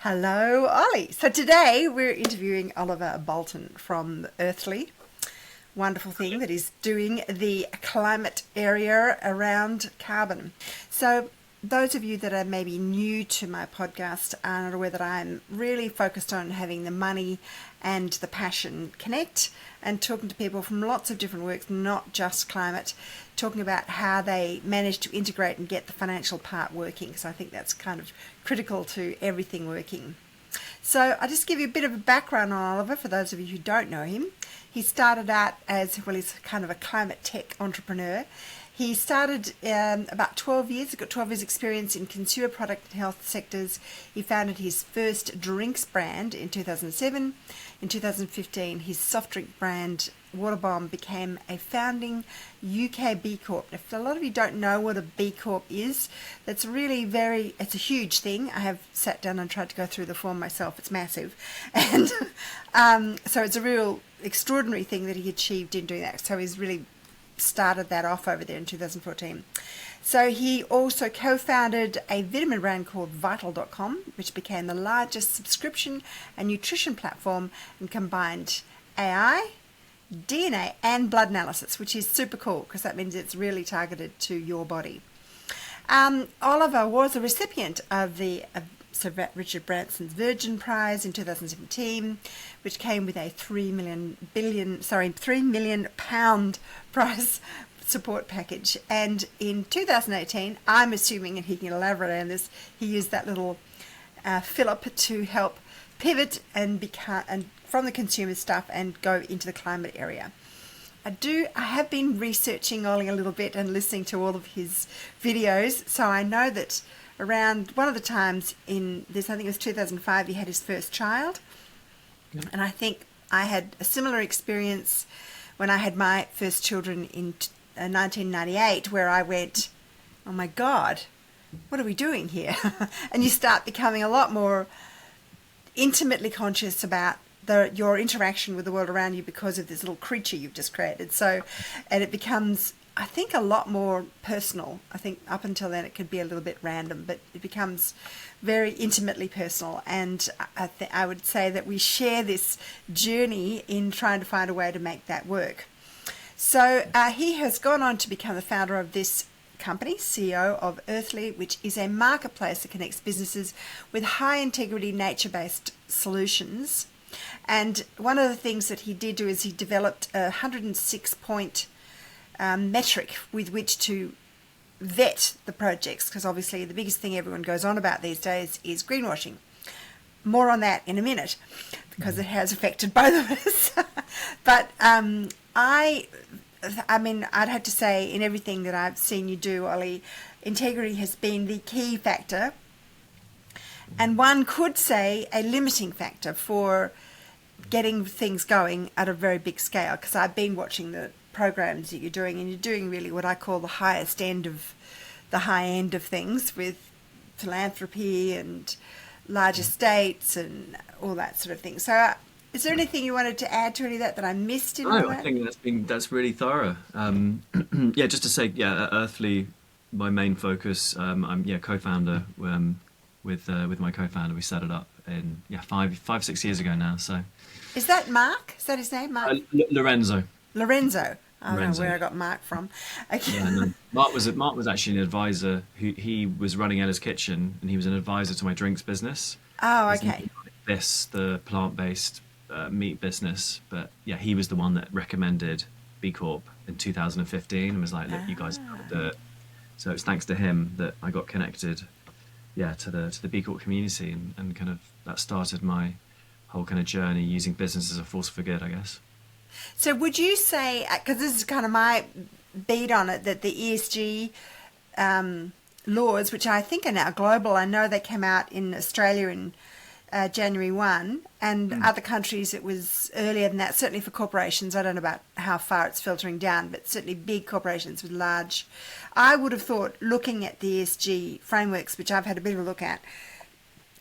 Hello, Ollie. So today we're interviewing Oliver Bolton from Earthly. Wonderful thing that is doing the climate area around carbon. So those of you that are maybe new to my podcast are not aware that I'm really focused on having the money and the passion connect and talking to people from lots of different works, not just climate, talking about how they manage to integrate and get the financial part working. So I think that's kind of critical to everything working. So I'll just give you a bit of a background on Oliver for those of you who don't know him. He started out as, well, he's kind of a climate tech entrepreneur. He started about 12 years, got 12 years experience in consumer product and health sectors. He founded his first drinks brand in 2007. In 2015, his soft drink brand, Waterbomb, became a founding UK B Corp. If a lot of you don't know what a B Corp is, that's really it's a huge thing. I have sat down and tried to go through the form myself. It's massive. And so it's a real extraordinary thing that he achieved in doing that. So he's really started that off over there in 2014. So he also co-founded a vitamin brand called Vital.com, which became the largest subscription and nutrition platform and combined AI, DNA and blood analysis, which is super cool because that means it's really targeted to your body. Oliver was a recipient of Sir Richard Branson's Virgin Prize in 2017, which came with a £3 million prize support package. And in 2018, I'm assuming, and he can elaborate on this, he used that little fillip to help pivot and from the consumer stuff and go into the climate area. I have been researching Ollie a little bit and listening to all of his videos, so I know that around one of the times in this, I think it was 2005, he had his first child. Yeah. And I think I had a similar experience when I had my first children in 1998, where I went, oh my God, what are we doing here? And you start becoming a lot more intimately conscious about your interaction with the world around you because of this little creature you've just created. So, and it becomes, I think, a lot more personal. I think up until then it could be a little bit random, but it becomes very intimately personal. And I would say that we share this journey in trying to find a way to make that work. So he has gone on to become the founder of this company, CEO of Earthly, which is a marketplace that connects businesses with high integrity nature-based solutions. And one of the things that he did do is he developed a 106-point metric with which to vet the projects, because obviously the biggest thing everyone goes on about these days is greenwashing. More on that in a minute, because it has affected both of us. But I mean, I'd have to say, in everything that I've seen you do, Ollie, integrity has been the key factor, and one could say a limiting factor for getting things going at a very big scale, because I've been watching the programs that you're doing, and you're doing really what I call the high end of things, with philanthropy and large estates and all that sort of thing. So is there anything you wanted to add to any of that I missed in all No, I that? think that's really thorough. Yeah, just to say, yeah, Earthly, my main focus. I'm co-founder with my co-founder. We set it up in 6 years ago now. So Is that Mark? Is that his name? Mark? Lorenzo. Lorenzo. I don't know Lorenzo. where I got Mark from. Okay. Yeah, no. Mark was actually an advisor. He was running Ella's Kitchen, and he was an advisor to my drinks business. Oh, He's okay. the plant-based meat business. But yeah, he was the one that recommended B Corp in 2015 and was like, look, you guys have to do it. So it's thanks to him that I got connected, to the B Corp community, and kind of that started my whole kind of journey using business as a force for good, I guess. So would you say, because this is kind of my beat on it, that the ESG laws, which I think are now global, I know they came out in Australia in January 1, and other countries it was earlier than that, certainly for corporations. I don't know about how far it's filtering down, but certainly big corporations with large. I would have thought, looking at the ESG frameworks, which I've had a bit of a look at,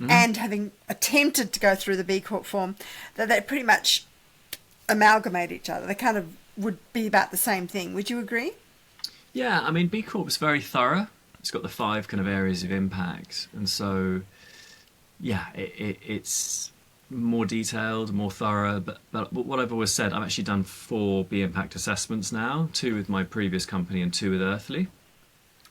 and having attempted to go through the B Corp form, that they pretty much amalgamate each other. They kind of would be about the same thing. Would you agree? Yeah, I mean, B Corp's very thorough. It's got the 5 kind of areas of impact, and so yeah, it's more detailed, more thorough. But what I've always said, I've actually done 4 bee impact assessments now, 2 with my previous company and 2 with Earthly.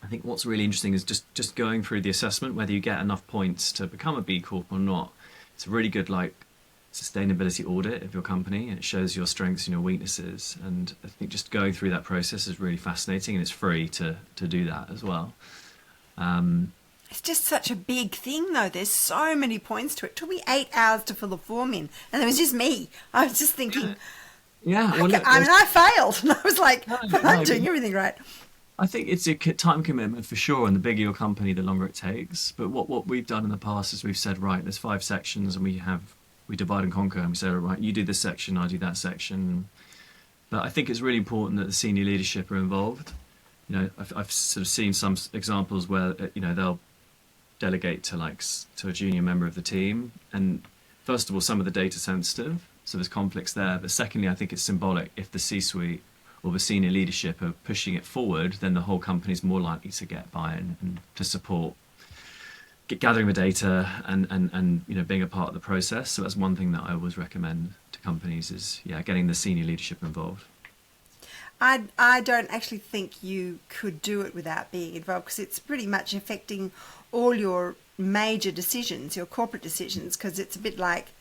I think what's really interesting is just going through the assessment, whether you get enough points to become a B Corp or not. It's a really good like sustainability audit of your company, and it shows your strengths and your weaknesses. And I think just going through that process is really fascinating, and it's free to do that as well. It's just such a big thing, though. There's so many points to it. It took me 8 hours to fill the form in, and it was just me. I was just thinking, Yeah, well, look, I mean, I failed. And I was like, no, I'm doing everything right. I think it's a time commitment for sure, and the bigger your company, the longer it takes. But what we've done in the past is we've said, right, there's 5 sections, and we divide and conquer, and we say, right, you do this section, I do that section. But I think it's really important that the senior leadership are involved. You know, I've sort of seen some examples where they'll delegate to a junior member of the team, and first of all, some of the data sensitive, so there's conflicts there. But secondly, I think it's symbolic. If the C-suite or the senior leadership are pushing it forward, then the whole company is more likely to get buy-in and to support gathering the data and being a part of the process. So that's one thing that I always recommend to companies is getting the senior leadership involved. I don't actually think you could do it without being involved, because it's pretty much affecting all your major decisions, your corporate decisions, because it's a bit like,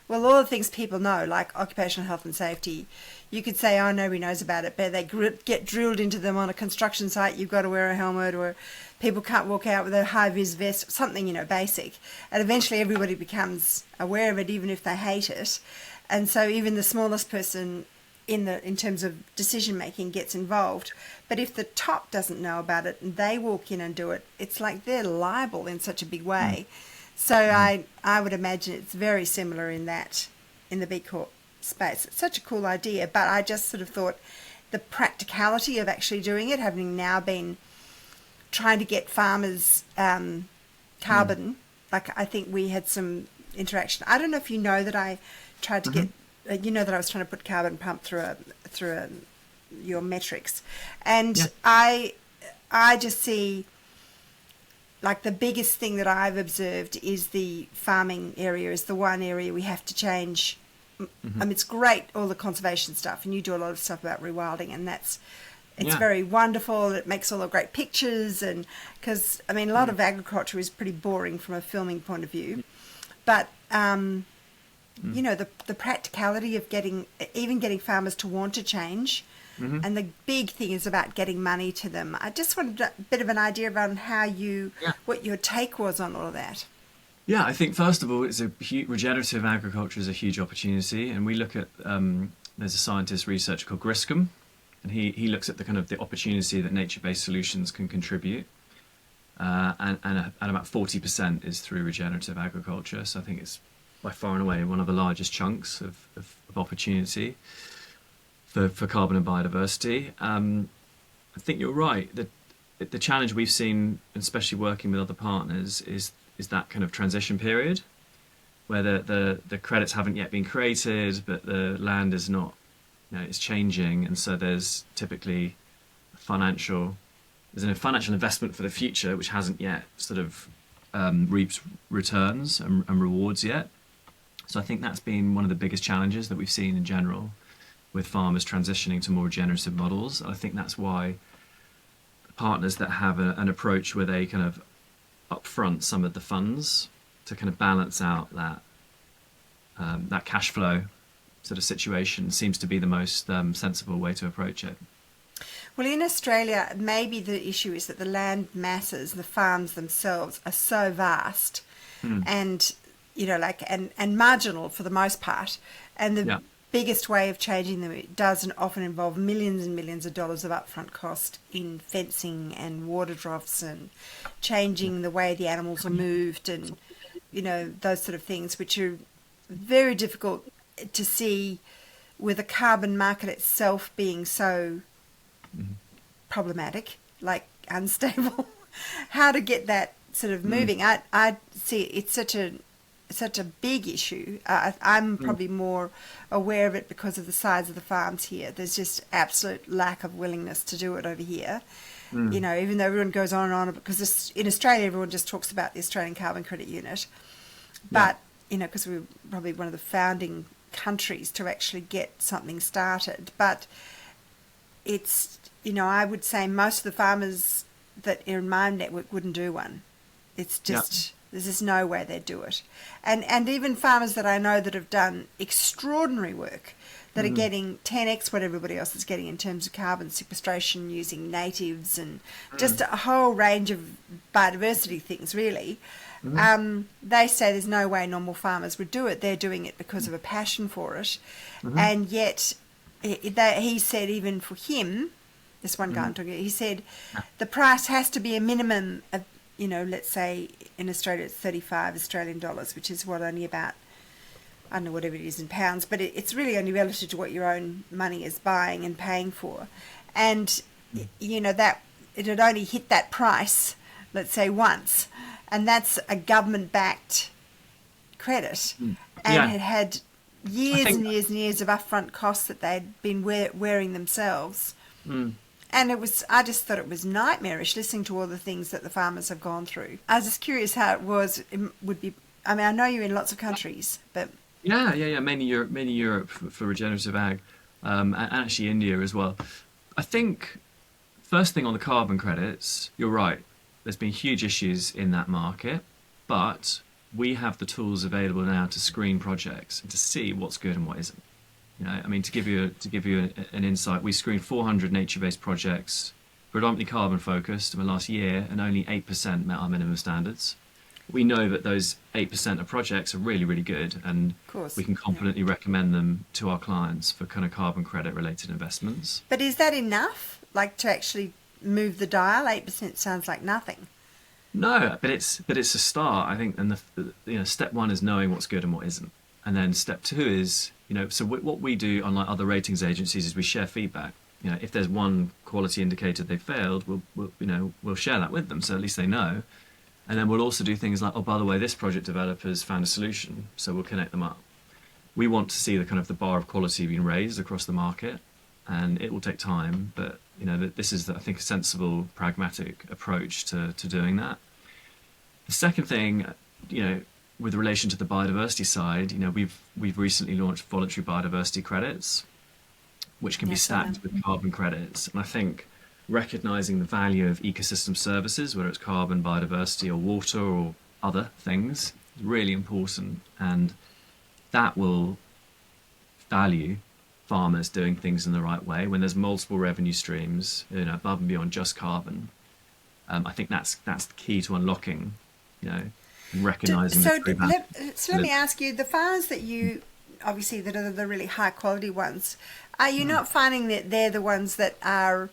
well, all the things people know, like occupational health and safety, you could say, oh, nobody knows about it, but they get drilled into them on a construction site, you've got to wear a helmet, or people can't walk out with a high-vis vest, something, basic. And eventually everybody becomes aware of it, even if they hate it. And so even the smallest person in terms of decision making gets involved. But if the top doesn't know about it and they walk in and do it, it's like they're liable in such a big way. So I would imagine it's very similar in the B Corp space. It's such a cool idea, but I just sort of thought the practicality of actually doing it, having now been trying to get farmers carbon, like I think we had some interaction. I don't know if you know that I tried to get, that I was trying to put carbon pump through your metrics, and I just see, like, the biggest thing that I've observed is the farming area is the one area we have to change. I mean, it's great, all the conservation stuff, and you do a lot of stuff about rewilding, and it's very wonderful. It makes all the great pictures, and because I mean, a lot of agriculture is pretty boring from a filming point of view, but the practicality of getting farmers to want to change. And the big thing is about getting money to them. I just wanted a bit of an idea about what your take was on all of that. Yeah, I think first of all, regenerative agriculture is a huge opportunity, and we look at there's a scientist researcher called Griscom, and he looks at the kind of the opportunity that nature-based solutions can contribute, and about 40% is through regenerative agriculture. So I think it's by far and away one of the largest chunks of opportunity for carbon and biodiversity. I think you're right. The challenge we've seen, especially working with other partners, is that kind of transition period where the credits haven't yet been created, but the land is not, it's changing, and so there's typically financial investment for the future which hasn't yet sort of reaped returns and rewards yet. So I think that's been one of the biggest challenges that we've seen in general with farmers transitioning to more regenerative models. I think that's why partners that have an approach where they kind of upfront some of the funds to kind of balance out that cash flow sort of situation seems to be the most sensible way to approach it. Well, in Australia, maybe the issue is that the land masses, the farms themselves, are so vast and and marginal for the most part, and the biggest way of changing them, it does often involve millions and millions of dollars of upfront cost in fencing and water troughs and changing the way the animals are moved, and those sort of things, which are very difficult to see with the carbon market itself being so problematic, like unstable. How to get that sort of moving? I see it's such a big issue. I'm probably more aware of it because of the size of the farms here. There's just absolute lack of willingness to do it over here. Even though everyone goes on and on, because in Australia everyone just talks about the Australian Carbon Credit Unit, but because we were probably one of the founding countries to actually get something started. But it's, I would say most of the farmers that are in my network wouldn't do one. It's just, there's just no way they'd do it. And even farmers that I know that have done extraordinary work, that are getting 10x what everybody else is getting in terms of carbon sequestration using natives and just a whole range of biodiversity things, really. They say there's no way normal farmers would do it. They're doing it because of a passion for it. And yet, he said even for him, this one guy I'm talking about, he said the price has to be a minimum of, let's say in Australia it's 35 Australian dollars, which is only about, I don't know, whatever it is in pounds, but it's really only relative to what your own money is buying and paying for. And, that it had only hit that price, let's say once, and that's a government-backed credit. And it had years and years and years of upfront costs that they'd been wearing themselves. And I just thought it was nightmarish listening to all the things that the farmers have gone through. I was just curious how it would be. I mean, I know you're in lots of countries, but... Yeah. Mainly Europe for regenerative ag, and actually India as well. I think first thing on the carbon credits, you're right. There's been huge issues in that market, but we have the tools available now to screen projects and to see what's good and what isn't. I mean, to give you an insight, we screened 400 nature-based projects, predominantly carbon focused, in the last year, and only 8% met our minimum standards. We know that those 8% of projects are really, really good, and we can confidently recommend them to our clients for kind of carbon credit related investments. But is that enough, like to actually move the dial? 8% sounds like nothing. No, but it's a start, I think. And step one is knowing what's good and what isn't, and then step two is so what we do, unlike other ratings agencies, is we share feedback. If there's one quality indicator they failed, we'll share that with them, so at least they know. And then we'll also do things like, oh, by the way, this project developer's found a solution, so we'll connect them up. We want to see the bar of quality being raised across the market, and it will take time, but this is, I think, a sensible, pragmatic approach to doing that. The second thing, with relation to the biodiversity side, we've recently launched voluntary biodiversity credits, which can be stacked with carbon credits, and I think recognizing the value of ecosystem services, whether it's carbon, biodiversity, or water, or other things, is really important, and that will value farmers doing things in the right way. When there's multiple revenue streams, above and beyond just carbon, I think that's the key to unlocking, and recognizing. So let me ask you: the farmers that you obviously that are the really high quality ones, are you not finding that they're the ones that are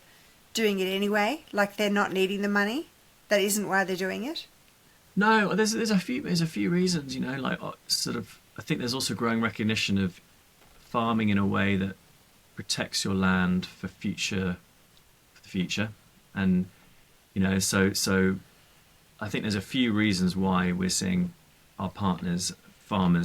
doing it anyway, like they're not needing the money? That isn't why they're doing it? No, there's a few reasons, I think there's also growing recognition of farming in a way that protects your land for the future, and so I think there's a few reasons why we're seeing our farmers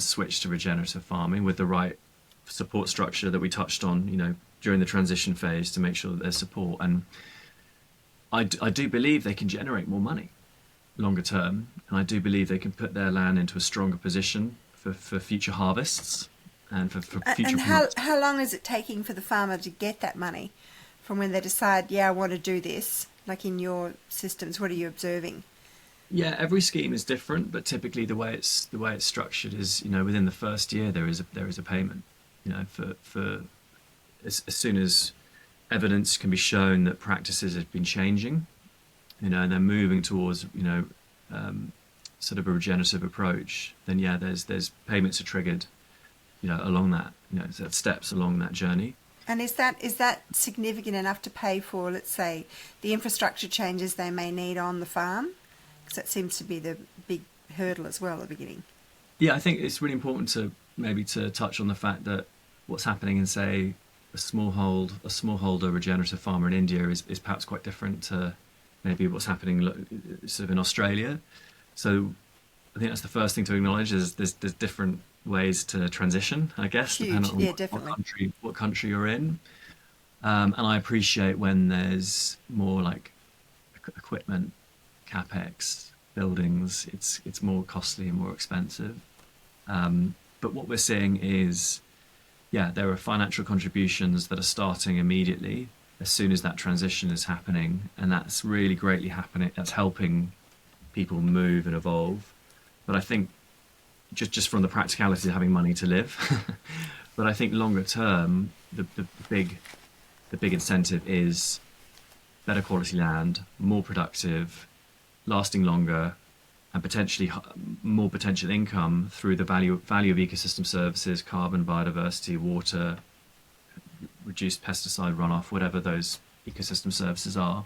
switch to regenerative farming with the right support structure that we touched on, during the transition phase, to make sure that there's support. And I do believe they can generate more money longer term, and I do believe they can put their land into a stronger position for future harvests and for future. And how long is it taking for the farmer to get that money from when they decide, I want to do this? Like in your systems, what are you observing? Yeah, every scheme is different, but typically the way it's structured is, within the first year there is a payment, for as soon as evidence can be shown that practices have been changing, and they're moving towards, sort of a regenerative approach, then there's payments are triggered, along that, steps along that journey. And is that significant enough to pay for, let's say, the infrastructure changes they may need on the farm? Because that seems to be the big hurdle as well at the beginning. Yeah, I think it's really important to touch on the fact that what's happening in, say, a smallholder regenerative farmer in India is perhaps quite different to maybe what's happening sort of in Australia. So I think that's the first thing to acknowledge, is there's different ways to transition, I guess, depending on what country you're in. And I appreciate when there's more like equipment, CapEx, buildings, it's more costly and more expensive. But what we're seeing is, yeah, there are financial contributions that are starting immediately as soon as that transition is happening, and that's really greatly happening. That's helping people move and evolve. But I think just from the practicality of having money to live, but I think longer term, the big incentive is better quality land, more productive, lasting longer, and potentially more potential income through the value of ecosystem services, carbon, biodiversity, water, reduced pesticide runoff, whatever those ecosystem services are,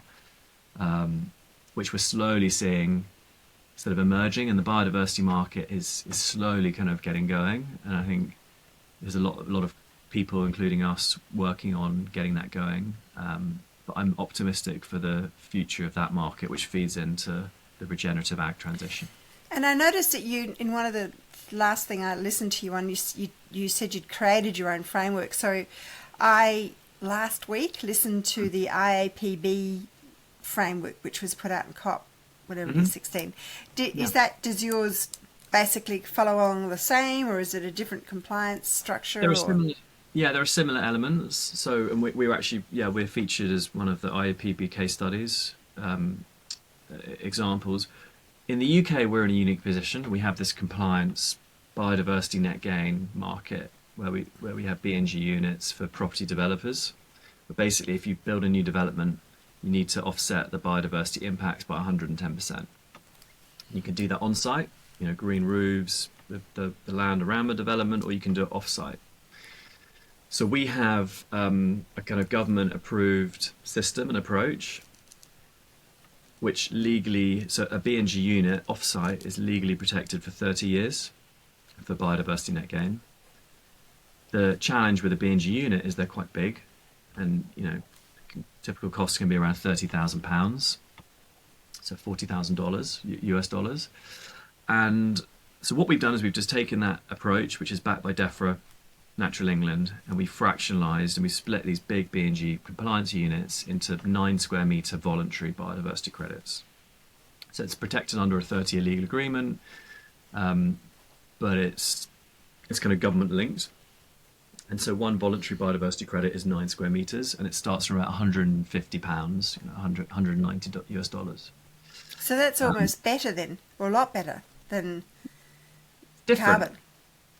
which we're slowly seeing sort of emerging, and the biodiversity market is slowly kind of getting going. And I think there's a lot of people, including us, working on getting that going. But I'm optimistic for the future of that market, which feeds into the regenerative ag transition. And I noticed that you, in one of the last thing I listened to you on, you said you'd created your own framework. So I, last week, listened to the IAPB framework, which was put out in COP, whatever it is, 16. Does yours basically follow along the same, or is it a different compliance structure? There are similar, there are similar elements. So, and we were actually, we're featured as one of the IAPB case studies examples. In the UK, we're in a unique position. We have this compliance biodiversity net gain market where we have BNG units for property developers. But basically, if you build a new development, you need to offset the biodiversity impacts by 110%. You can do that on site, green roofs, the land around the development, or you can do it off site. So we have a kind of government approved system and approach, which legally, so a BNG unit off-site is legally protected for 30 years for biodiversity net gain. The challenge with a BNG unit is they're quite big, and typical costs can be around £30,000, so $40,000 US dollars. And so what we've done is we've just taken that approach, which is backed by DEFRA, Natural England, and we fractionalized and we split these big BNG compliance units into 9 square meter voluntary biodiversity credits. So it's protected under a 30-year legal agreement, but it's kind of government linked. And so one voluntary biodiversity credit is 9 square meters, and it starts from about £150, 190 US dollars. So that's almost better then, or a lot better than different. carbon.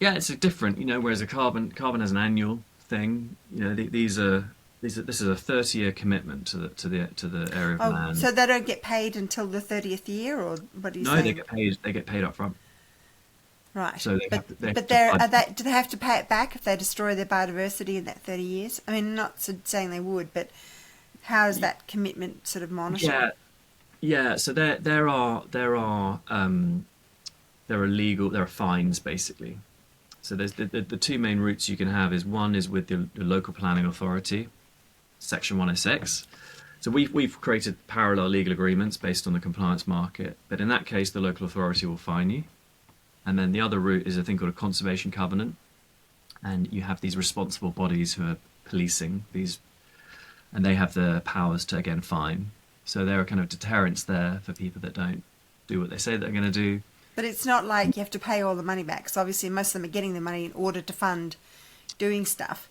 Yeah, it's a different, whereas a carbon has an annual thing. This is a 30-year commitment to the area of land. So they don't get paid until the 30th year, or what are you saying? No, they get paid up front. Right. So do they have to pay it back if they destroy their biodiversity in that 30 years? I mean, not saying they would, but how is that commitment sort of monitored? Yeah. So there are fines basically. So there's the two main routes you can have is one is with the local planning authority, Section 106. So we've created parallel legal agreements based on the compliance market, but in that case the local authority will fine you. And then the other route is a thing called a conservation covenant, and you have these responsible bodies who are policing these, and they have the powers to again fine. So there are kind of deterrents there for people that don't do what they say they're going to do. But it's not like you have to pay all the money back, because obviously most of them are getting the money in order to fund doing stuff.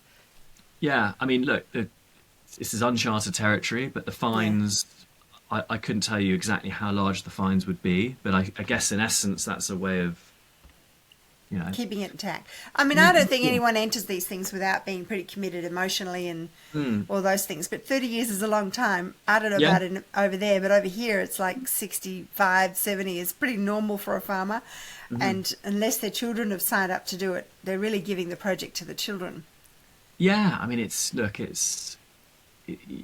Yeah, I mean, look, this is uncharted territory, but the fines, I couldn't tell you exactly how large the fines would be, but I guess in essence that's a way of, keeping it intact. I mean, I don't think anyone enters these things without being pretty committed emotionally and all those things. But 30 years is a long time. I don't know about it over there, but over here it's like 65, 70 is pretty normal for a farmer. And unless their children have signed up to do it, they're really giving the project to the children. Yeah, I mean,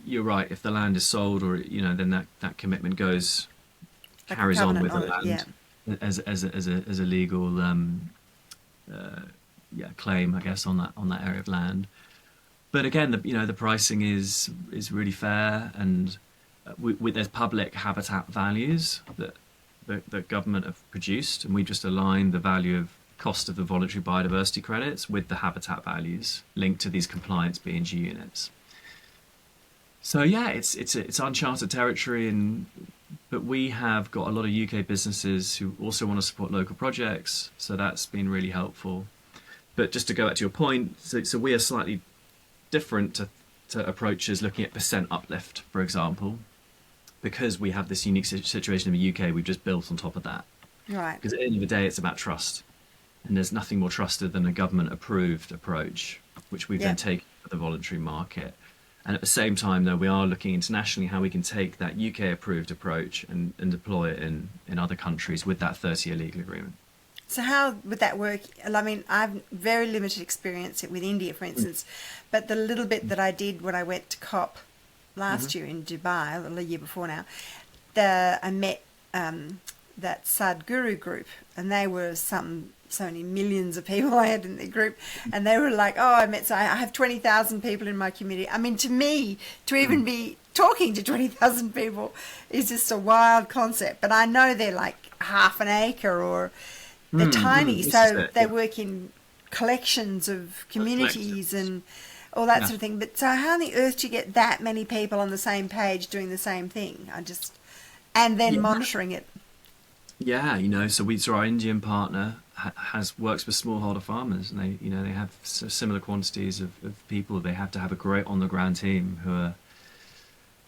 you're right. If the land is sold, or then that commitment carries on with the land as a legal claim, I guess, on that area of land. But again, the pricing is really fair, and there's public habitat values that the government have produced, and we just align the value of cost of the voluntary biodiversity credits with the habitat values linked to these compliance BNG units. So yeah, it's uncharted territory, and but we have got a lot of UK businesses who also want to support local projects, so that's been really helpful. But just to go back to your point, so we are slightly different to approaches looking at percent uplift, for example, because we have this unique situation in the UK. We've just built on top of that. Right. Because at the end of the day, it's about trust, and there's nothing more trusted than a government-approved approach, which we've Yeah. then taken for the voluntary market. And at the same time, though, we are looking internationally how we can take that UK-approved approach and deploy it in other countries with that 30-year legal agreement. So how would that work? I mean, I've very limited experience with India, for instance, but the little bit that I did when I went to COP last year in Dubai, or the year before now, I met that Sadhguru group, and they were so many millions of people I had in their group, and they were like, oh, I have 20,000 people in my community. I mean, to me, to even be talking to 20,000 people is just a wild concept, but I know they're like half an acre or they're tiny, so they work in collections of communities and all that sort of thing. But so how on the earth do you get that many people on the same page doing the same thing? And then monitoring it. Yeah, so our Indian partner works with smallholder farmers, and they have similar quantities of people. They have to have a great on the ground team who are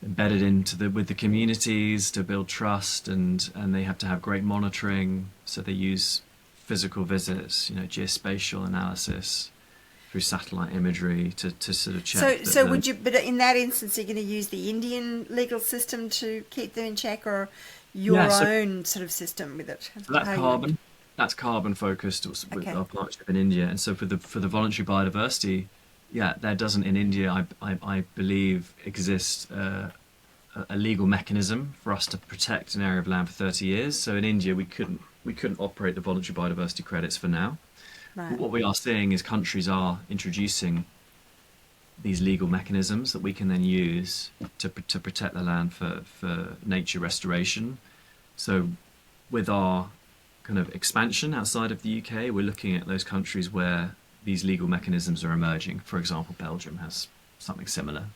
embedded with the communities to build trust, and they have to have great monitoring. So they use physical visits, geospatial analysis through satellite imagery to sort of check. So would you? But in that instance, you're going to use the Indian legal system to keep them in check, or your own sort of system with it? So that's carbon focused with our partnership in India, and so for the voluntary biodiversity, there doesn't in India, I believe, exist a legal mechanism for us to protect an area of land for 30 years. So in India, we couldn't operate the voluntary biodiversity credits for now. Right. But what we are seeing is countries are introducing these legal mechanisms that we can then use to protect the land for nature restoration. So with our kind of expansion outside of the UK, we're looking at those countries where these legal mechanisms are emerging. For example, Belgium has something similar.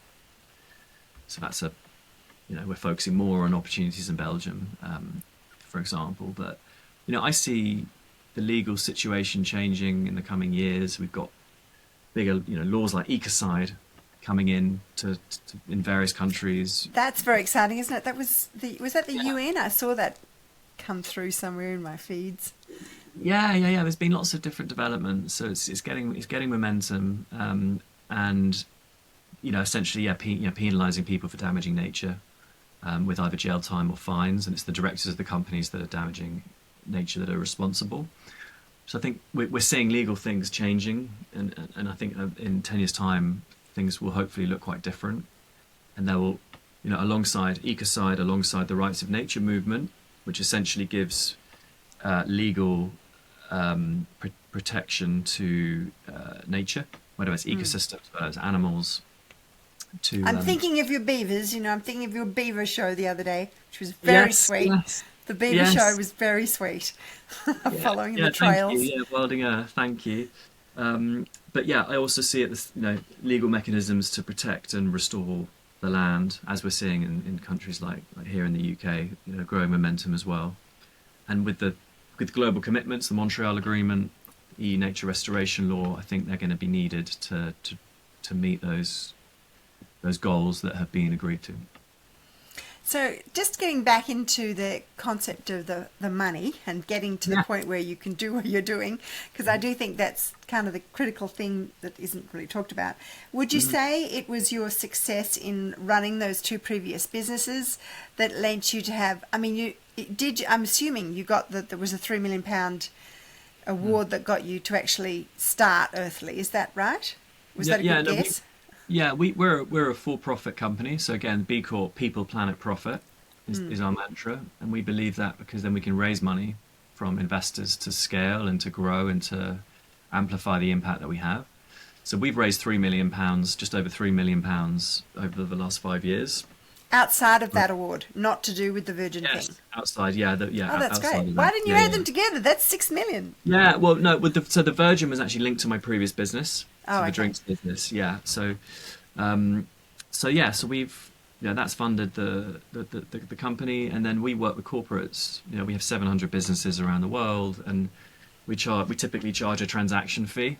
So that's we're focusing more on opportunities in Belgium, for example. But, I see the legal situation changing in the coming years. We've got bigger, laws like ecocide coming in in various countries. That's very exciting, isn't it? Was that the UN? I saw that come through somewhere in my feeds. Yeah. There's been lots of different developments, so it's getting momentum, and essentially, penalising people for damaging nature, with either jail time or fines, and it's the directors of the companies that are damaging nature that are responsible. So I think we're seeing legal things changing, and I think in 10 years' time things will hopefully look quite different, and there will, alongside ecocide, alongside the rights of nature movement, which essentially gives legal protection to nature, whether it's ecosystems, whether it's animals. I'm thinking of your beavers. I'm thinking of your beaver show the other day, which was very sweet. Yes. The beaver show was very sweet. Following the trails. Thank you. Wilding Earth, thank you. But I also see it as legal mechanisms to protect and restore the land, as we're seeing in countries like here in the UK, growing momentum as well. And with global commitments, the Montreal Agreement, EU Nature Restoration Law, I think they're going to be needed to meet those goals that have been agreed to. So just getting back into the concept of the money and getting to the point where you can do what you're doing, because I do think that's kind of the critical thing that isn't really talked about. Would you say it was your success in running those two previous businesses that led you to have, I'm assuming you got there was a £3 million award that got you to actually start Earthly. Is that right? Was that a good guess? We're a for-profit company. So again, B Corp, people, planet, profit is our mantra, and we believe that because then we can raise money from investors to scale and to grow and to amplify the impact that we have. So we've raised £3 million, just over £3 million over the last 5 years. Outside of that award, not to do with the Virgin thing. Outside, Oh, that's great. Why didn't you add them together? That's $6 million. Yeah, well, no, so the Virgin was actually linked to my previous business, the drinks business. Yeah, so So yeah, so we've that's funded the company, and then we work with corporates. We have 700 businesses around the world, and we typically charge a transaction fee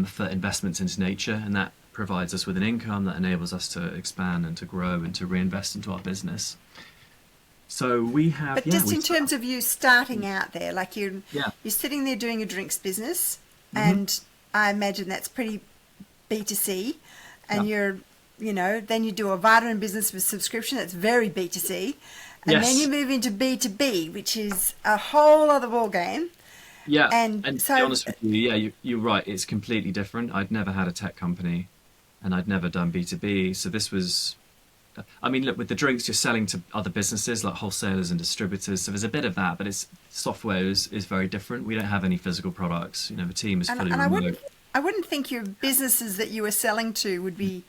for investments into nature, and that provides us with an income that enables us to expand and to grow and to reinvest into our business. So we have, But just in terms of you starting out there, like you're yeah. you're sitting there doing a drinks business, Hmm. and I imagine that's pretty B2C, and Yeah. then you do a vitamin business with subscription, that's very B2C, and then you Yes. move into B2B, which is a whole other ball game. Yeah. And And to be so, honest with you, yeah, you're right. It's completely different. I'd never had a tech company, and I'd never done B2B. So this was, I mean, look, with the drinks, you're selling to other businesses like wholesalers and distributors. So there's a bit of that, but it's software is very different. We don't have any physical products. The team is and, fully and remote. I wouldn't think your businesses that you were selling to would be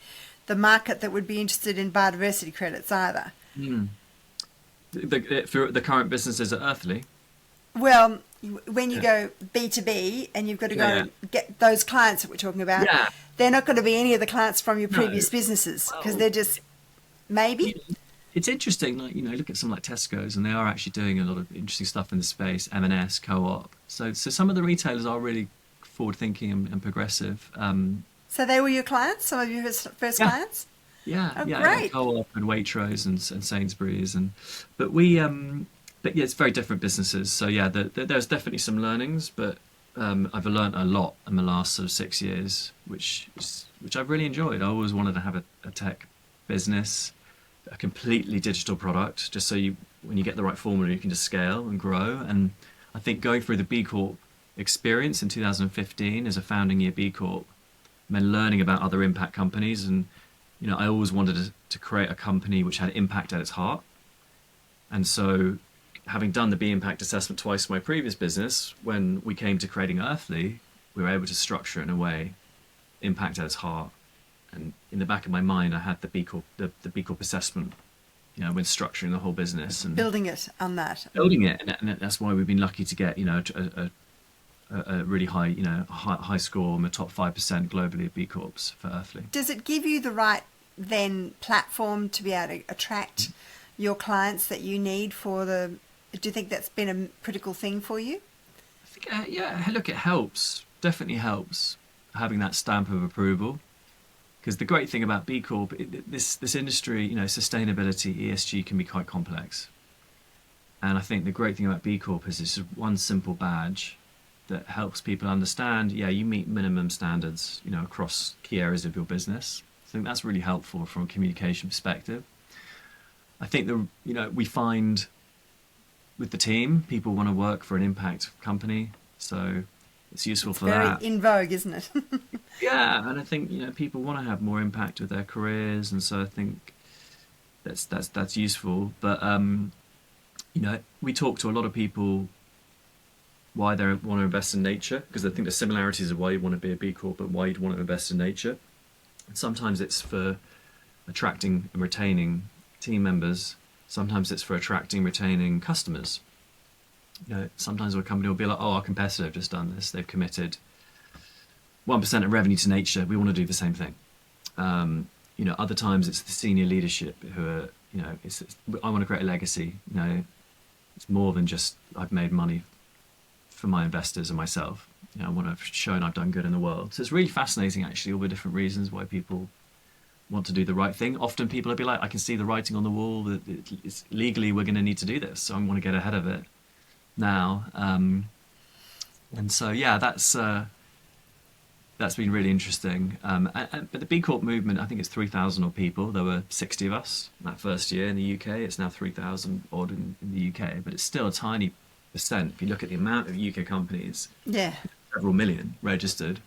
the market that would be interested in biodiversity credits either. Mm. For the current businesses at Earthly. Well, when you Yeah. go B2B and you've got to go Yeah, yeah. and get those clients that we're talking about, Yeah. they're not going to be any of the clients from your No. previous businesses because Well, they're just maybe. it's interesting. Like look at some like Tesco's, and they are actually doing a lot of interesting stuff in the space. M&S, Co-op. So some of the retailers are really forward thinking and progressive. So they were your clients, some of your first Yeah. clients? Yeah, Oh, yeah, great. Co-op and Waitrose and Sainsbury's, but but yeah, it's very different businesses. So yeah, there's definitely some learnings, but I've learned a lot in the last sort of 6 years, which I've really enjoyed. I always wanted to have a tech business, a completely digital product, just so when you get the right formula, you can just scale and grow. And I think going through the B Corp experience in 2015 as a founding year B Corp, and then learning about other impact companies, and I always wanted to create a company which had impact at its heart. And so, having done the B Impact assessment twice in my previous business, when we came to creating Earthly, we were able to structure it in a way, impact at its heart. And in the back of my mind, I had the B Corp, the B Corp assessment, when structuring the whole business and Building it on that. building it. And that's why we've been lucky to get, a really high, high score in the top 5% globally of B Corps for Earthly. Does it give you the right then platform to be able to attract your clients that you need for the? Do you think that's been a critical thing for you? I think, yeah, look, it helps. Definitely helps having that stamp of approval. Because the great thing about B Corp, this industry, sustainability, ESG can be quite complex. And I think the great thing about B Corp is it's just one simple badge that helps people understand, yeah, you meet minimum standards, across key areas of your business. I think that's really helpful from a communication perspective. I think we find with the team, people want to work for an impact company, so it's useful for Very that. in vogue, isn't it? Yeah, and I think people want to have more impact with their careers, and so I think that's useful. But we talk to a lot of people why they want to invest in nature, because I think the similarities of why you want to be a B Corp and why you'd want to invest in nature. And sometimes it's for attracting and retaining team members. Sometimes it's for attracting and retaining customers. Sometimes a company will be like, oh, our competitor have just done this. They've committed 1% of revenue to nature. We want to do the same thing. Other times it's the senior leadership who are, I want to create a legacy. It's more than just I've made money for my investors and myself. I want to have shown I've done good in the world. So it's really fascinating, actually, all the different reasons why people want to do the right thing. Often people will be like, I can see the writing on the wall that it's legally we're going to need to do this, so I want to get ahead of it now. And so, yeah, that's been really interesting. But the B Corp movement, I think it's 3,000 odd people. There were 60 of us that first year in the UK. It's now 3,000 odd in the UK, but it's still a tiny percent. If you look at the amount of UK companies, Yeah. several million registered.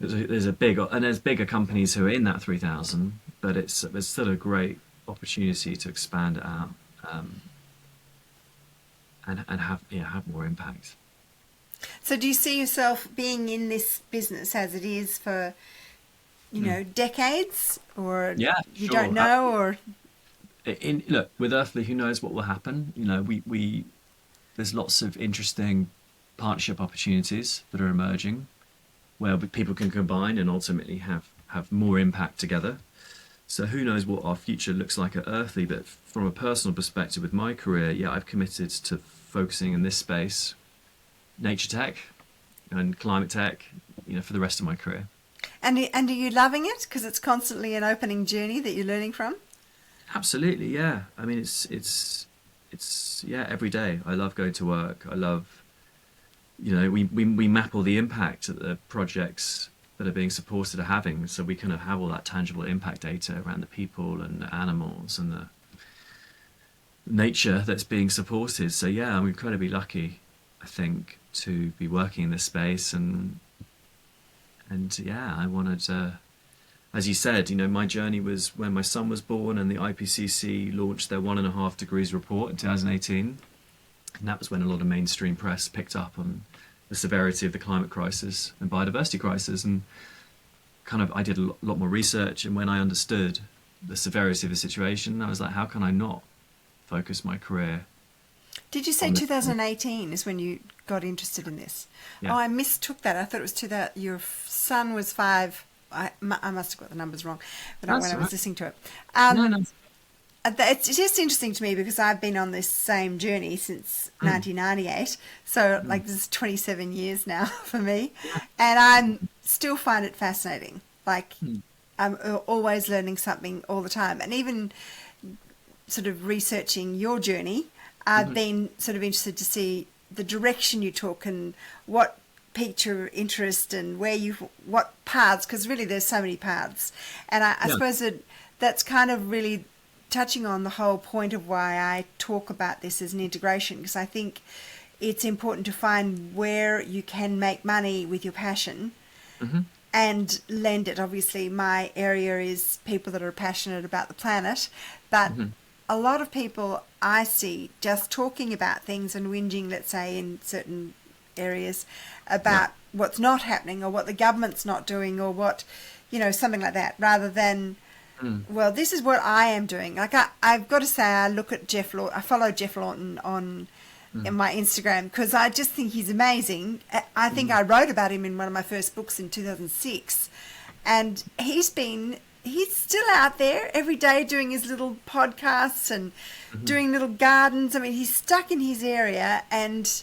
There's bigger companies who are in that 3,000, but there's still a great opportunity to expand it out, and have more impact. So do you see yourself being in this business as it is for, decades, or Yeah, you sure. don't know, or? Look, with Earthly, who knows what will happen? We there's lots of interesting partnership opportunities that are emerging, where people can combine and ultimately have more impact together. So who knows what our future looks like at Earthly, but from a personal perspective with my career, yeah, I've committed to focusing in this space, nature tech and climate tech, for the rest of my career. And are you loving it? Because it's constantly an opening journey that you're learning from. Absolutely, yeah. I mean, yeah, every day. I love going to work. I love, we map all the impact that the projects that are being supported are having, so we kind of have all that tangible impact data around the people and the animals and the nature that's being supported. So yeah, I'm incredibly lucky, I think, to be working in this space, and yeah, I wanted to, as you said, my journey was when my son was born and the IPCC launched their 1.5 degrees report in 2018. And that was when a lot of mainstream press picked up on the severity of the climate crisis and biodiversity crisis. And kind of, I did a lot more research. And when I understood the severity of the situation, I was like, how can I not focus my career? Did you say 2018 is when you got interested in this? Yeah. Oh, I mistook that. I thought it was your son was 5. I must have got the numbers wrong when I was listening to it. No. It's just interesting to me because I've been on this same journey since 1998. So like this is 27 years now for me. And I still find it fascinating. Like I'm always learning something all the time. And even sort of researching your journey, I've been sort of interested to see the direction you took and what piqued your interest and what paths, because really there's so many paths. And I suppose that's kind of really touching on the whole point of why I talk about this as an integration, because I think it's important to find where you can make money with your passion and lend it. Obviously, my area is people that are passionate about the planet, but a lot of people I see just talking about things and whinging, let's say, in certain areas about what's not happening or what the government's not doing or what, something like that, rather than, well, this is what I am doing. Like I've got to say, I look at Jeff Lawton. I follow Jeff Lawton on in my Instagram because I just think he's amazing. I think I wrote about him in one of my first books in 2006, and he's still out there every day doing his little podcasts and doing little gardens. I mean, he's stuck in his area, and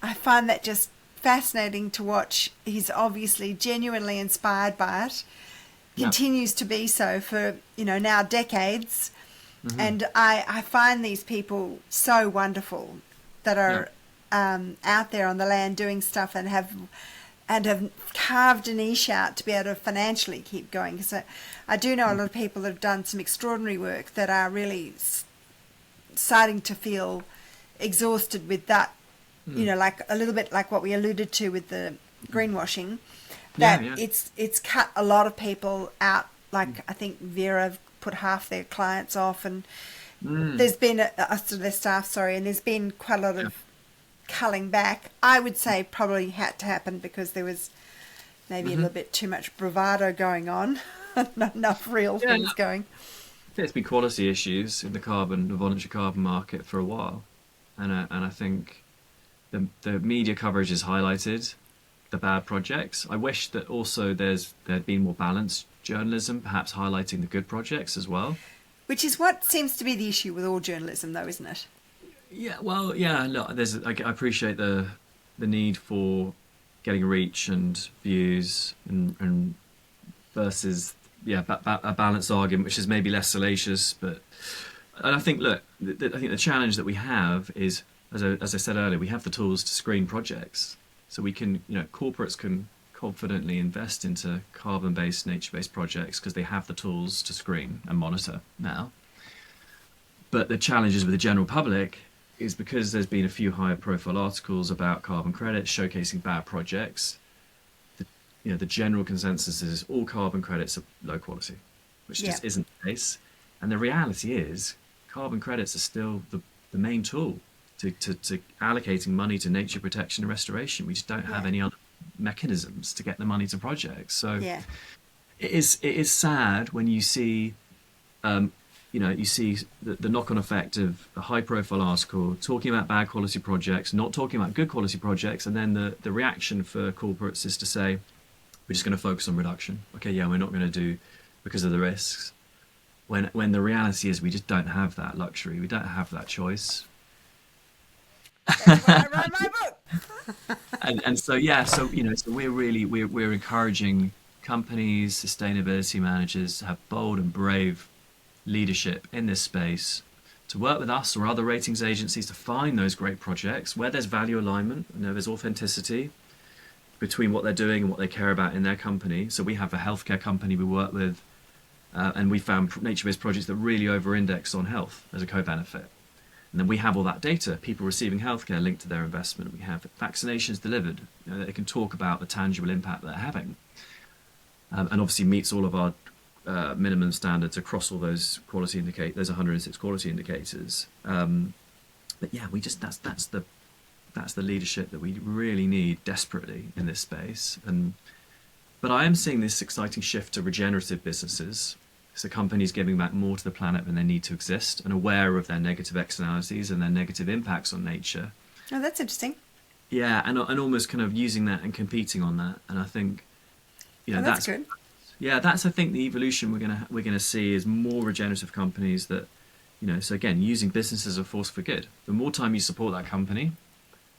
I find that just fascinating to watch. He's obviously genuinely inspired by it, continues to be so for, now decades. And I find these people so wonderful that are out there on the land doing stuff and have carved a niche out to be able to financially keep going. Because I do know a lot of people that have done some extraordinary work that are really starting to feel exhausted with that, like a little bit like what we alluded to with the greenwashing, that it's cut a lot of people out. Like I think Vera put half their clients off, and there's been their staff, and there's been quite a lot of culling back. I would say probably had to happen because there was maybe a little bit too much bravado going on, not enough real things going. There's been quality issues in the voluntary carbon market for a while, and I think the media coverage has highlighted the bad projects. I wish that also there'd been more balanced journalism, perhaps highlighting the good projects as well. Which is what seems to be the issue with all journalism, though, isn't it? Yeah, well, yeah. Look, I appreciate the need for getting reach and views and versus a balanced argument, which is maybe less salacious. And I think, look, I think the challenge that we have is, as I said earlier, we have the tools to screen projects, so we can, corporates can confidently invest into carbon-based, nature-based projects because they have the tools to screen and monitor now. But the challenges with the general public is because there's been a few higher profile articles about carbon credits showcasing bad projects. The general consensus is all carbon credits are low quality, which just isn't the case. And the reality is carbon credits are still the main tool to allocating money to nature protection and restoration. We just don't have any other mechanisms to get the money to projects. So it is sad when you see you see the knock-on effect of a high-profile article talking about bad quality projects, not talking about good quality projects, and then the reaction for corporates is to say, we're just going to focus on reduction. Okay, we're not going to do because of the risks. when the reality is we just don't have that luxury. We don't have that choice. That's why I wrote my book. And so yeah, so so we're encouraging companies, sustainability managers to have bold and brave leadership in this space, to work with us or other ratings agencies to find those great projects where there's value alignment, there's authenticity between what they're doing and what they care about in their company. So we have a healthcare company we work with, and we found nature-based projects that really over-index on health as a co-benefit. And then we have all that data, people receiving healthcare linked to their investment. We have vaccinations delivered. They can talk about the tangible impact they're having. And obviously meets all of our minimum standards across all those quality indicators, those 106 quality indicators. But yeah, that's the leadership that we really need desperately in this space. But I am seeing this exciting shift to regenerative businesses. So companies giving back more to the planet than they need to exist, and aware of their negative externalities and their negative impacts on nature. Oh, that's interesting. Yeah, and almost kind of using that and competing on that. And I think, that's good. Yeah, that's I think the evolution we're gonna see is more regenerative companies that, So again, using business as a force for good. The more time you support that company,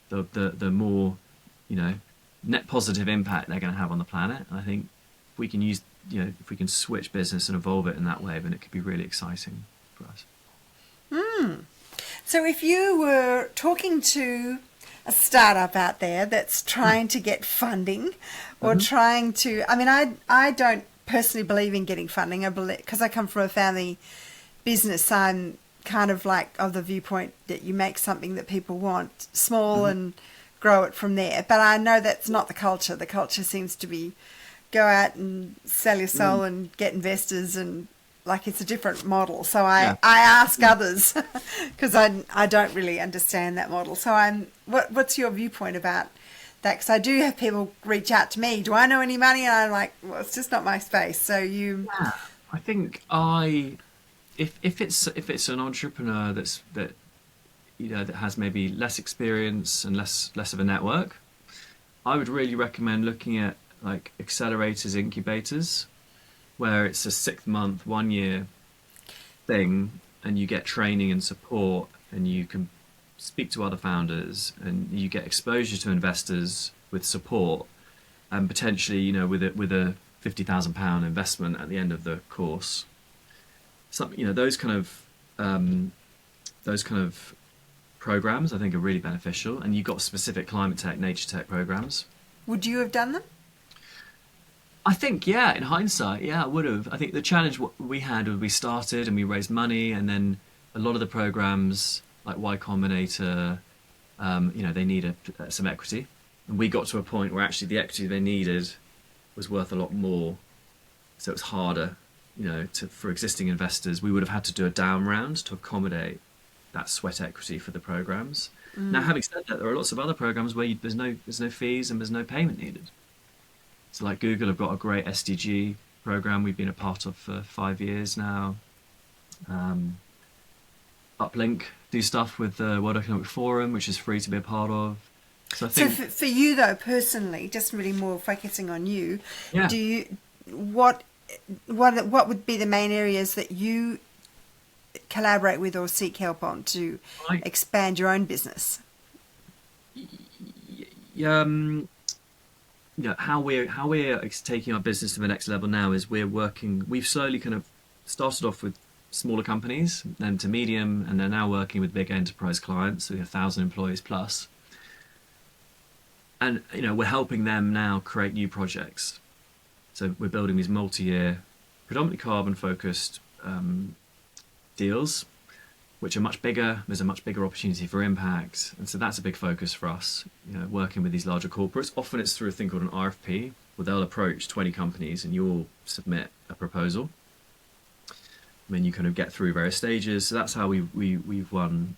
the more, net positive impact they're going to have on the planet. And I think if we can use, if we can switch business and evolve it in that way, then it could be really exciting for us. So if you were talking to a startup out there that's trying to get funding or trying to, I don't personally believe in getting funding. I believe, because I come from a family business, I'm kind of like of the viewpoint that you make something that people want small and grow it from there. But I know that's not the culture. The culture seems to be go out and sell your soul and get investors, and like it's a different model. So I ask others because I don't really understand that model. So what's your viewpoint about that? Because I do have people reach out to me. Do I know any money? And I'm like, well, it's just not my space. So you. Yeah, I think if it's an entrepreneur that has maybe less experience and less of a network, I would really recommend looking at like accelerators, incubators, where it's a 6-month, 1 year thing, and you get training and support, and you can speak to other founders, and you get exposure to investors with support, and potentially, with a £50,000 investment at the end of the course. Something, those kind of programs I think are really beneficial, and you've got specific climate tech, nature tech programs. Would you have done them? I think, yeah, in hindsight, yeah, I would have. I think the challenge what we had was we started and we raised money, and then a lot of the programs like Y Combinator, they needed some equity, and we got to a point where actually the equity they needed was worth a lot more, so it was harder, for existing investors. We would have had to do a down round to accommodate that sweat equity for the programs. Now, having said that, there are lots of other programs where there's no fees and there's no payment needed. So like Google have got a great SDG program we've been a part of for 5 years now. Uplink do stuff with the World Economic Forum, which is free to be a part of. So I think, for you though, personally, just really more focusing on you, do you what would be the main areas that you collaborate with or seek help on to expand your own business? How we're taking our business to the next level now is we've slowly kind of started off with smaller companies, then to medium, and they're now working with big enterprise clients, so we have 1,000 employees plus. And we're helping them now create new projects. So we're building these multi-year, predominantly carbon-focused deals, which are much bigger. There's a much bigger opportunity for impact, and so that's a big focus for us. Working with these larger corporates. Often it's through a thing called an RFP, where they'll approach 20 companies, and you'll submit a proposal. And then you kind of get through various stages. So that's how we've won.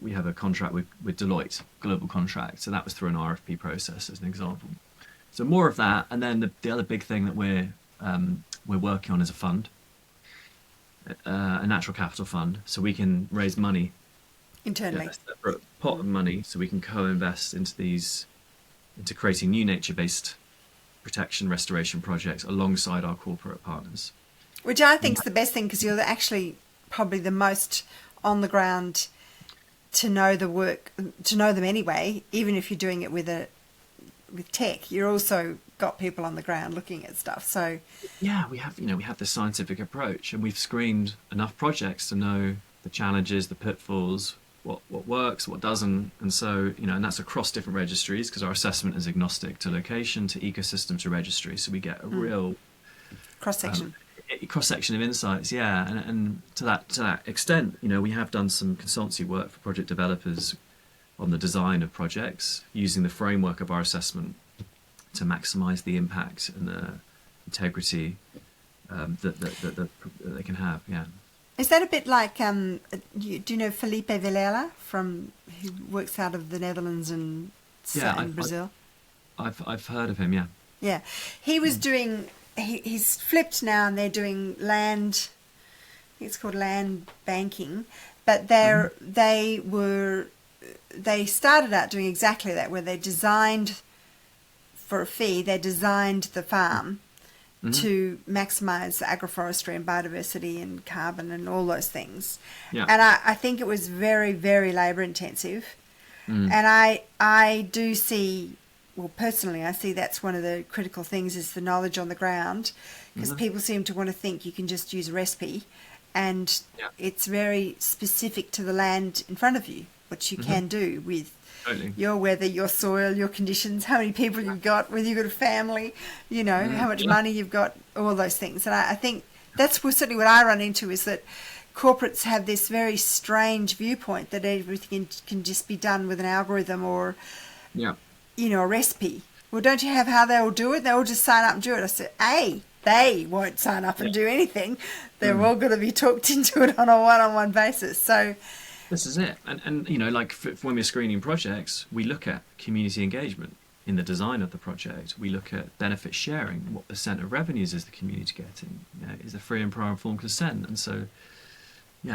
We have a contract with Deloitte, global contract. So that was through an RFP process, as an example. So more of that, and then the other big thing that we're working on is a fund. A natural capital fund, so we can raise money internally, a separate pot of money, so we can co-invest into creating new nature-based protection restoration projects alongside our corporate partners. Which I think is the best thing, because you're actually probably the most on the ground to know the work, to know them anyway. Even if you're doing it with tech, you're also got people on the ground looking at stuff. So Yeah, we have this scientific approach, and we've screened enough projects to know the challenges, the pitfalls, what works, what doesn't, and so and that's across different registries, because our assessment is agnostic to location, to ecosystem, to registry. So we get a real cross section. cross section of insights. Yeah, and to that extent, we have done some consultancy work for project developers on the design of projects using the framework of our assessment to maximise the impact and the integrity that they can have. Yeah. Is that a bit like, do you know Felipe Vilela who works out of the Netherlands and Brazil? I've heard of him. Yeah. Yeah, he was doing. He's flipped now, and they're doing land. I think it's called land banking, but they started out doing exactly that, where they designed for a fee. They designed the farm to maximise agroforestry and biodiversity and carbon and all those things. Yeah. And I think it was very, very labour intensive. And I do see, well, personally, I see that's one of the critical things, is the knowledge on the ground, because people seem to want to think you can just use a recipe, and it's very specific to the land in front of you, what you can do with your weather, your soil, your conditions, how many people you've got, whether you've got a family, how much money you've got, all those things. And I think that's certainly what I run into, is that corporates have this very strange viewpoint that everything can just be done with an algorithm or, a recipe. Well, don't you have how they all do it? They all just sign up and do it. I said, they won't sign up and do anything. They're all going to be talked into it on a one-on-one basis. So this is it. And like when we're screening projects, we look at community engagement in the design of the project. We look at benefit sharing. What percent of revenues is the community getting? Is there free and prior informed consent? And so,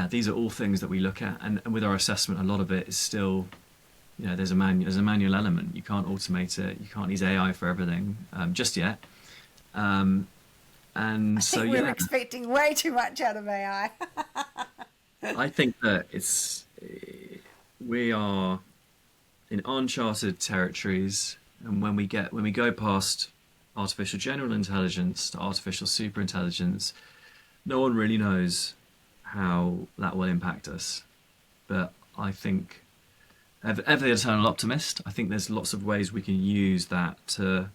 these are all things that we look at. And with our assessment, a lot of it is still, there's a manual element. You can't automate it. You can't use AI for everything just yet. And I think we're expecting way too much out of AI. I think that we are in uncharted territories, and when we go past artificial general intelligence to artificial superintelligence, no one really knows how that will impact us. But I think, ever the eternal optimist, I think there's lots of ways we can use that to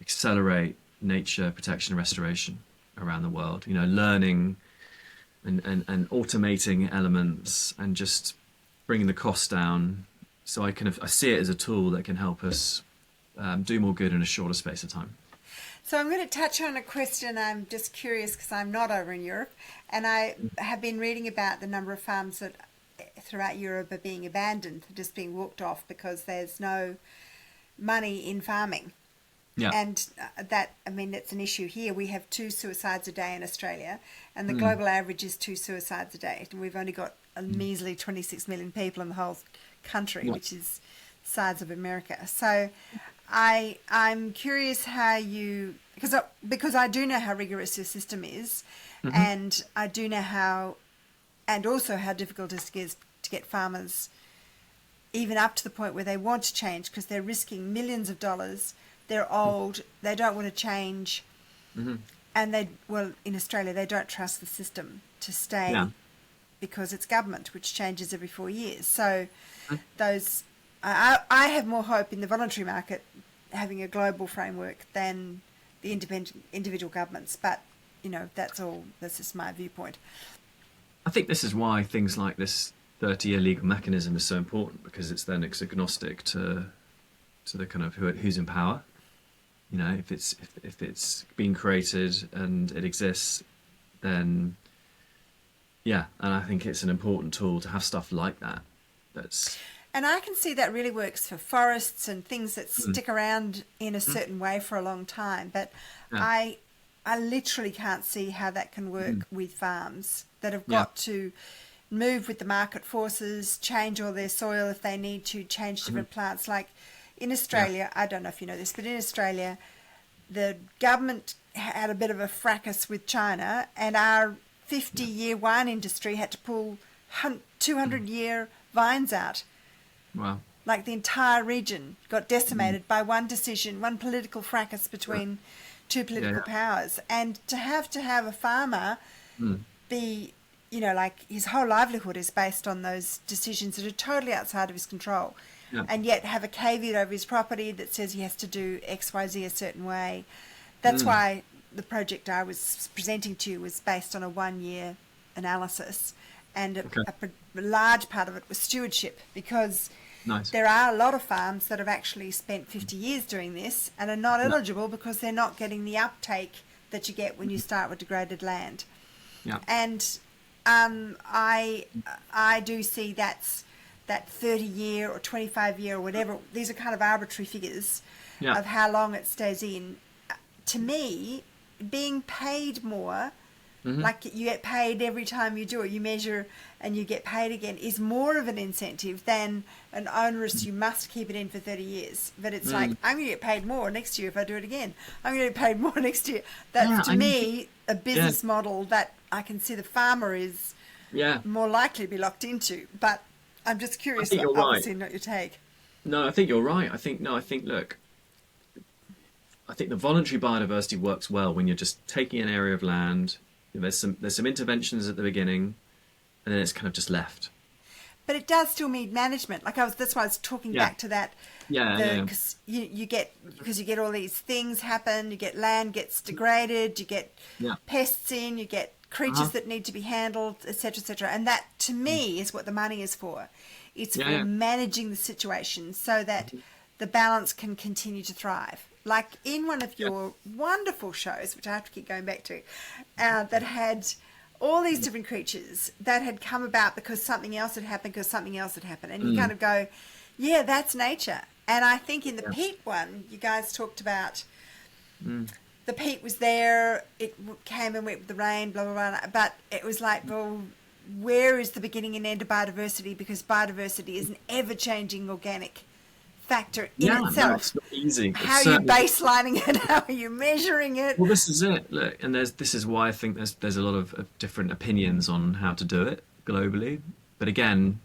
accelerate nature protection and restoration around the world. Learning and automating elements and just bringing the costs down. So I see it as a tool that can help us do more good in a shorter space of time. So I'm going to touch on a question. I'm just curious, because I'm not over in Europe, and I have been reading about the number of farms that throughout Europe are being abandoned, just being walked off because there's no money in farming. Yeah. And it's an issue here. We have 2 suicides a day in Australia, and the global average is 2 suicides a day. And we've only got a measly 26 million people in the whole country, which is the size of America. So I'm curious how you, because I do know how rigorous your system is, and I do know how, and also how difficult it is to get farmers even up to the point where they want to change, because they're risking millions of dollars. They're old, they don't want to change, and in Australia, they don't trust the system to stay because it's government, which changes every 4 years. So I have more hope in the voluntary market having a global framework than the individual governments. But, that's just my viewpoint. I think this is why things like this 30-year legal mechanism is so important, because it's agnostic to the kind of who's in power. If it's being created and it exists, then and I think it's an important tool to have stuff like that. And I can see that really works for forests and things that stick around in a certain way for a long time. But I literally can't see how that can work with farms that have got to move with the market forces, change all their soil if they need to, change different plants. Like in Australia, I don't know if you know this, but in Australia, the government had a bit of a fracas with China, and our 50-year wine industry had to pull 200-year vines out. Wow. Like the entire region got decimated by one decision, one political fracas between two political powers. And to have a farmer be, like his whole livelihood is based on those decisions that are totally outside of his control. Yeah. And yet have a caveat over his property that says he has to do X, Y, Z a certain way. That's why the project I was presenting to you was based on a 1-year analysis. And a large part of it was stewardship, because there are a lot of farms that have actually spent 50 years doing this and are not eligible because they're not getting the uptake that you get when you start with degraded land. Yeah. And I do see that 30-year or 25-year or whatever, these are kind of arbitrary figures of how long it stays in. To me, being paid more, like you get paid every time you do it, you measure and you get paid again, is more of an incentive than an onerous, you must keep it in for 30 years. But it's like, I'm going to get paid more next year if I do it again. I'm going to get paid more next year. That's, to me, a business model that I can see the farmer is more likely to be locked into. But I'm just curious, obviously, not your take. No, I think you're right. I think the voluntary biodiversity works well when you're just taking an area of land. There's some interventions at the beginning, and then it's kind of just left. But it does still need management. That's why I was talking back to that. Because you get all these things happen. You get land gets degraded. You get pests in. You get creatures that need to be handled, etc., etc. And that, to me, is what the money is for. It's for managing the situation so that the balance can continue to thrive. Like in one of your wonderful shows, which I have to keep going back to, that had all these different creatures that had come about because something else had happened, and you kind of go, yeah, that's nature. And I think in the peat one, you guys talked about the peat was there, it came and went with the rain, blah, blah, blah, but it was like, well, where is the beginning and end of biodiversity? Because biodiversity is an ever-changing organic factor in itself. No, it's not easy. How are you baselining it? How are you measuring it? Well, this is it. Look, and this is why I think there's a lot of different opinions on how to do it globally. But again,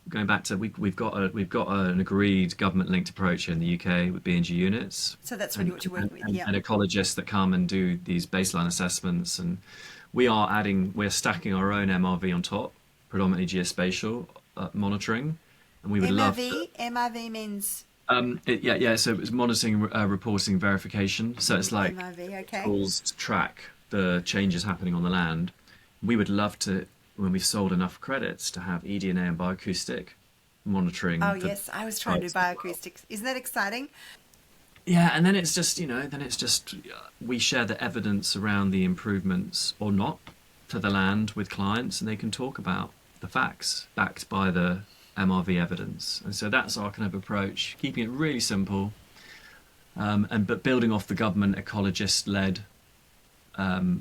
going back to we've got an agreed government-linked approach here in the UK with B&G units. So that's really what you're working with, and ecologists that come and do these baseline assessments, and we're stacking our own MRV on top, predominantly geospatial monitoring. And we would MRV means? So it was monitoring, reporting, verification. So it's like MRV, tools to track the changes happening on the land. We would love to, when we've sold enough credits, to have eDNA and bioacoustic monitoring. Oh, yes, I was trying to do bioacoustics. Isn't that exciting? Yeah, and then it's just, we share the evidence around the improvements or not to the land with clients, and they can talk about the facts backed by the MRV evidence. And so that's our kind of approach, keeping it really simple, but building off the government ecologist-led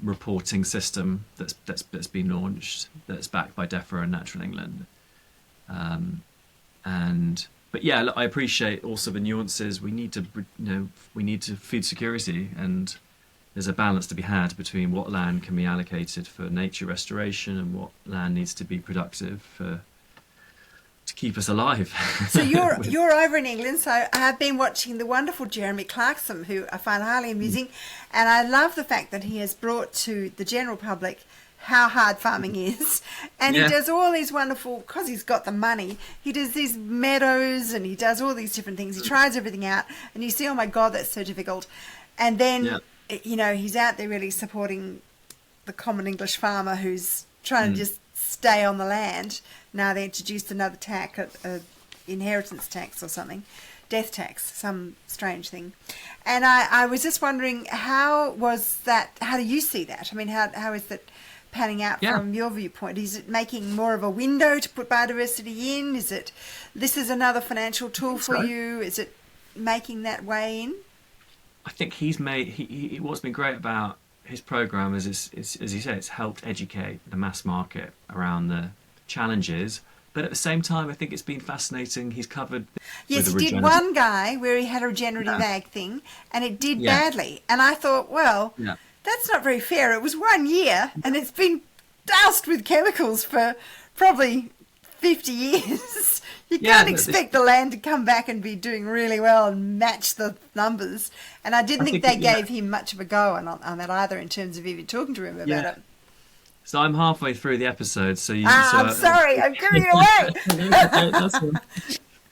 reporting system that's been launched, that's backed by DEFRA and Natural England. But yeah, look, I appreciate also the nuances. We need to food security, and there's a balance to be had between what land can be allocated for nature restoration and what land needs to be productive to keep us alive. So you're over in England. So I've been watching the wonderful Jeremy Clarkson, who I find highly amusing, and I love the fact that he has brought to the general public how hard farming is, and he does all these wonderful, because he's got the money, he does these meadows and he does all these different things, he tries everything out, and you see, oh my god, that's so difficult. And then he's out there really supporting the common English farmer who's trying to just stay on the land. Now they introduced another tax, a inheritance tax or something, death tax, some strange thing. And I was just wondering, how do you see that? I mean, how is that panning out from your viewpoint? Is it making more of a window to put biodiversity in? Is it, this is another financial tool for you? Is it making that way in? I think he's made, what's been great about his program is, as you say, it's helped educate the mass market around the challenges, But at the same time, I think it's been fascinating. He's covered Yes, with he a did regenerative. one guy where he had a regenerative Yeah, ag thing, and it did yeah, badly. And I thought, well, yeah. that's not very fair. It was 1 year, and it's been doused with chemicals for probably 50 years. You Yeah, can't expect the land to come back and be doing really well and match the numbers. And I didn't I think think, they yeah, gave him much of a go on that either, in terms of even talking to him about yeah. it. So I'm halfway through the episode. I'm sorry, I'm giving it away. That's all.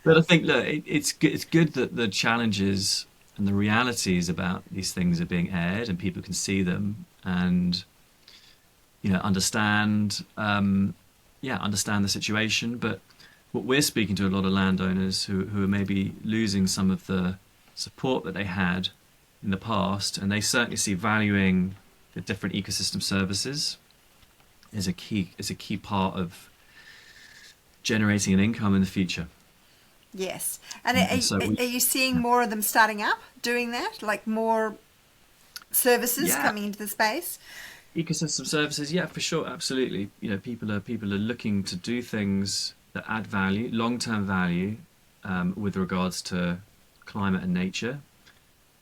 But I think, look, it's good. It's good that the challenges and the realities about these things are being aired, and people can see them and understand. Understand the situation. But what we're speaking to a lot of landowners who are maybe losing some of the support that they had in the past, and they certainly see valuing the different ecosystem services is a key part of generating an income in the future. Yes. And And so are you seeing more of them starting up doing that? Like more services yeah, coming into the space? ecosystem services, yeah, for sure, absolutely. People are looking to do things that add value, long-term value, with regards to climate and nature,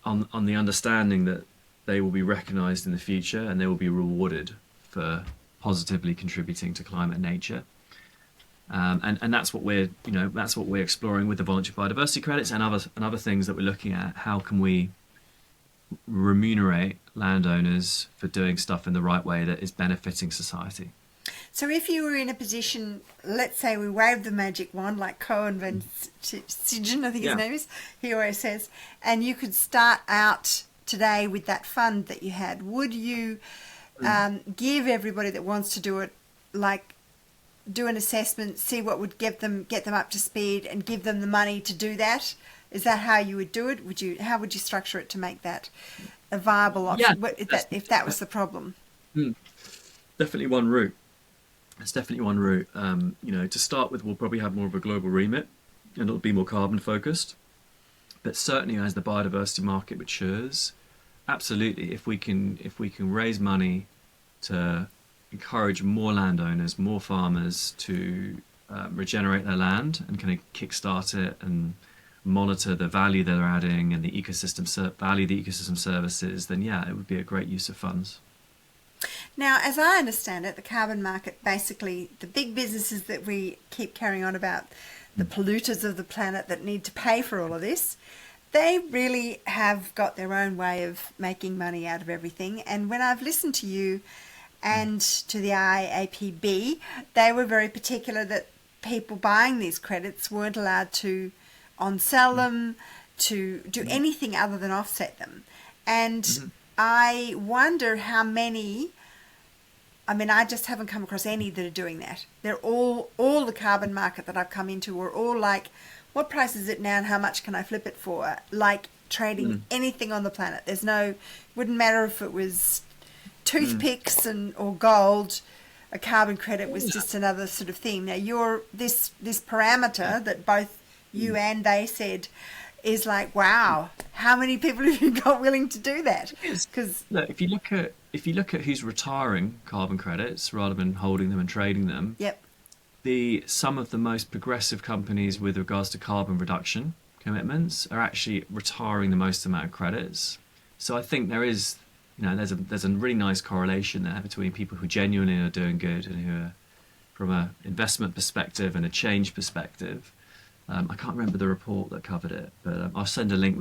on the understanding that they will be recognised in the future and they will be rewarded for positively contributing to climate and nature. And that's what we're exploring with the voluntary biodiversity credits and other things that we're looking at. How can we remunerate landowners for doing stuff in the right way that is benefiting society? So if you were in a position, let's say we waved the magic wand, like Cohen Van Sigen, I think his Yeah. name is, he always says, and you could start out today with that fund that you had, would you give everybody that wants to do it, like, do an assessment, see what would get them up to speed, and give them the money to do that? Is that how you would do it? How would you structure it to make that a viable option? Yeah, If that was the problem? definitely one route. It's definitely one route. To start with, we'll probably have more of a global remit, and it'll be more carbon focused. But certainly, as the biodiversity market matures, absolutely, if we can raise money to encourage more landowners, more farmers to regenerate their land and kind of kickstart it and monitor the value they're adding and the value the ecosystem services, then yeah, it would be a great use of funds. Now, as I understand it, the carbon market, basically the big businesses that we keep carrying on about, the polluters of the planet that need to pay for all of this, they really have got their own way of making money out of everything. And when I've listened to you and to the IAPB, they were very particular that people buying these credits weren't allowed to on-sell them, to do anything other than offset them. And I wonder how many, I mean, I just haven't come across any that are doing that. They're all the carbon market that I've come into are all like, what price is it now and how much can I flip it for? Like trading anything on the planet. Wouldn't matter if it was toothpicks or gold. A carbon credit was just another sort of thing. Now this parameter that both you and they said is like, wow, how many people have you got willing to do that? Because look, if you look at who's retiring carbon credits rather than holding them and trading them, yep, some of the most progressive companies with regards to carbon reduction commitments are actually retiring the most amount of credits. So I think there's a really nice correlation there between people who genuinely are doing good and who are, from an investment perspective and a change perspective. I can't remember the report that covered it, but I'll send a link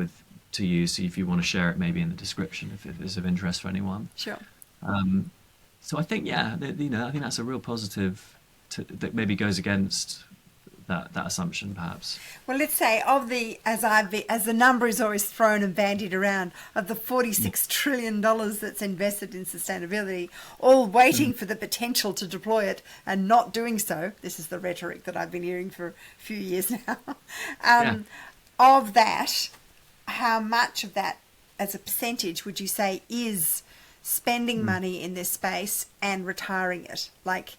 to you, so if you want to share it maybe in the description if it's of interest for anyone. sure. So I think, I think that's a real positive that maybe goes against that assumption, perhaps. Well, let's say as the number is always thrown and bandied around, of the $46 trillion that's invested in sustainability, all waiting for the potential to deploy it and not doing so. This is the rhetoric that I've been hearing for a few years now. Of that, how much of that, as a percentage, would you say is spending money in this space and retiring it? Like,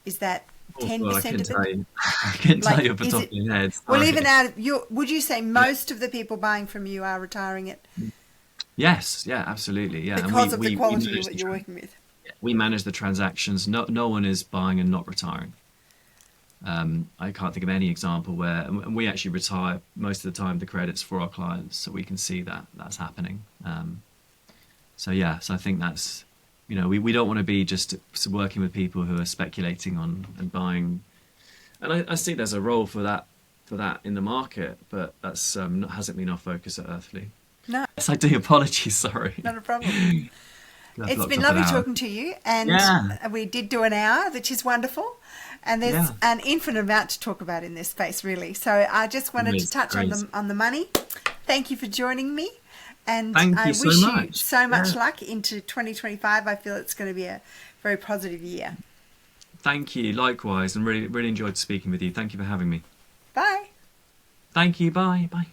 is that 10% of it? I can tell you off the top of your head. Well, even would you say most of the people buying from you are retiring it? Yes, yeah, absolutely, yeah. Because of the quality that you're working with. We manage the transactions. No one is buying and not retiring. I can't think of any example where, and we actually retire most of the time the credits for our clients, so we can see that that's happening. So yeah, so I think that's, we don't want to be just working with people who are speculating on and buying. And I see there's a role for that in the market, but that's hasn't been our focus at Earthly. No, Yes, I do. Apologies, sorry. not a problem. I've It's blocked been off an lovely hour. talking to you, and Yeah. we did do an hour, which is wonderful. And there's Yeah. an infinite amount to talk about in this space, really. So I just wanted It to is touch on great. the money. Thank you for joining me, and Thank I you so wish you much. so much Yeah. luck into 2025. I feel it's going to be a very positive year. Thank you. Likewise, and really, really enjoyed speaking with you. Thank you for having me. Bye. Thank you. Bye. Bye.